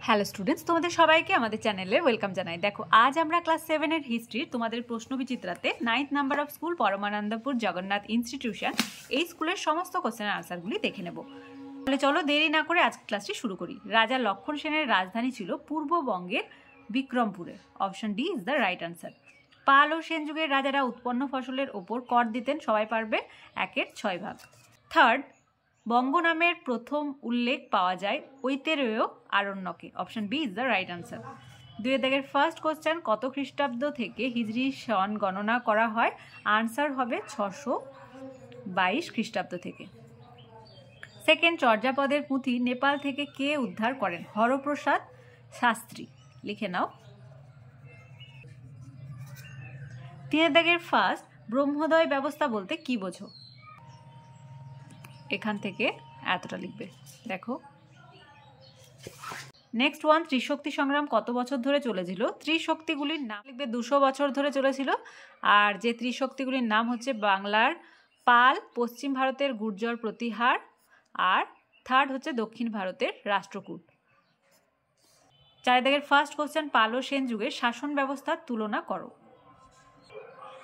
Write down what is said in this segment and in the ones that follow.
Hello students, তোমাদের সবাইকে আমাদের চ্যানেলে ওয়েলকাম জানাই। দেখো, আজ আমরা ক্লাস 7 এর হিস্ট্রির তোমাদের প্রশ্নবিচিত্রাতে 9th number of school Paramanandapur Jagannath institution এই স্কুলের সমস্ত কোশ্চেনের আনসারগুলি দেখে নেব। তাহলে চলো দেরি না করে আজকে ক্লাসটি শুরু করি। রাজা লক্ষণ সেনের রাজধানী ছিল পূর্ববঙ্গের বিক্রমপুরে। Option D is the right answer. Pal ও সেন যুগের রাজারা উৎপন্ন ফসলের ওপর কর দিতেন, সবাই পারবে, 1/6 থার্ড, বঙ্গ নামের প্রথম উল্লেখ পাওয়া যায় ঐতেরেয় আরণ্যকে। Option B is the right answer. 2 দাগের ফার্স্ট কোশ্চেন, কত খ্রিস্টাব্দ থেকে হিজরি সন গণনা করা হয়? আনসার হবে 622 খ্রিস্টাব্দ থেকে। সেকেন্ড, চর্যাপদের পুঁথি নেপাল থেকে কে উদ্ধার করেন? হরপ্রসাদ শাস্ত্রী, লিখে নাও। 3 দাগের ফার্স্ট, ব্রহ্মোদয় ব্যবস্থা বলতে কি বোঝো? এখান থেকে এতটা লিখবে। দেখো নেক্সট ওয়ান, ত্রিশক্তি সংগ্রাম কত বছর ধরে চলেছিল? ত্রিশক্তিগুলির নাম লিখবে। 200 বছর ধরে চলেছিল। আর যে ত্রিশক্তিগুলির নাম হচ্ছে বাংলার পাল, পশ্চিম ভারতের গুর্জর প্রতিহার, আর থার্ড হচ্ছে দক্ষিণ ভারতের রাষ্ট্রকূট। 4 দাগের ফার্স্ট কোশ্চেন, পাল ও সেন যুগের শাসন ব্যবস্থার তুলনা করো।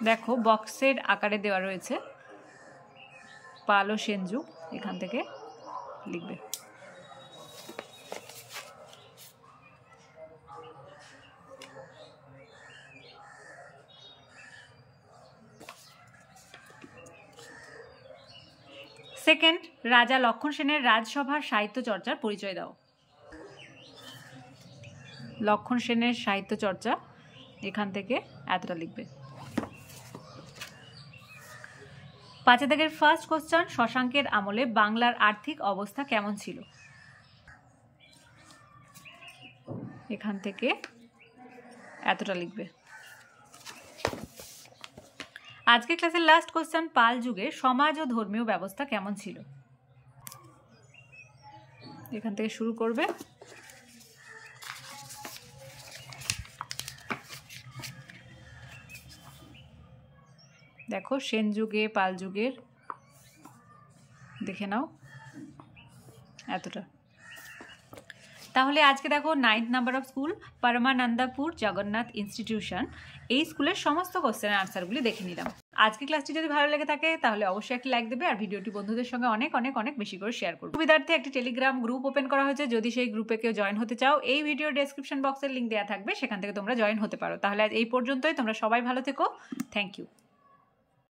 দেখো বক্সের আকারে দেওয়া রয়েছে পাল ও সেন যুগ, এখান থেকে লিখবে। সেকেন্ড, রাজা লক্ষণ সেনের রাজসভার সাহিত্য চর্চার পরিচয় দাও। লক্ষণ সেনের সাহিত্য চর্চা, এখান থেকে এতটা লিখবে। 5 দাগের ফার্স্ট কোশ্চেন, শশাঙ্কের আমলে বাংলার আর্থিক অবস্থা কেমন ছিল? এখান থেকে এতটা লিখবে। আজকে ক্লাসের লাস্ট কোশ্চেন, পাল যুগে সমাজ ও ধর্মীয় ব্যবস্থা কেমন ছিল? এখান থেকে শুরু করবে। দেখো সেন যুগে, পাল যুগের দেখে নাও এতটা। তাহলে আজকে দেখো 9th number of school Paramanandapur Jagannath institution এই স্কুলের সমস্ত কোশ্চেনের আনসারগুলি দেখে নিলাম। আজকে ক্লাসটি যদি ভালো লেগে থাকে তাহলে অবশ্যই একটি লাইক দেবে আর ভিডিওটি বন্ধুদের সঙ্গে অনেক অনেক অনেক বেশি করে শেয়ার করবে। সুবিধার্থে একটি টেলিগ্রাম গ্রুপ ওপেন করা হয়েছে, যদি সেই গ্রুপে কেউ জয়েন হতে চাও এই ভিডিও ডেসক্রিপশন বক্সের লিঙ্ক দেওয়া থাকবে, সেখান থেকে তোমরা জয়েন হতে পারো। তাহলে আজ এই পর্যন্তই, তোমরা সবাই ভালো থেকো। Thank you.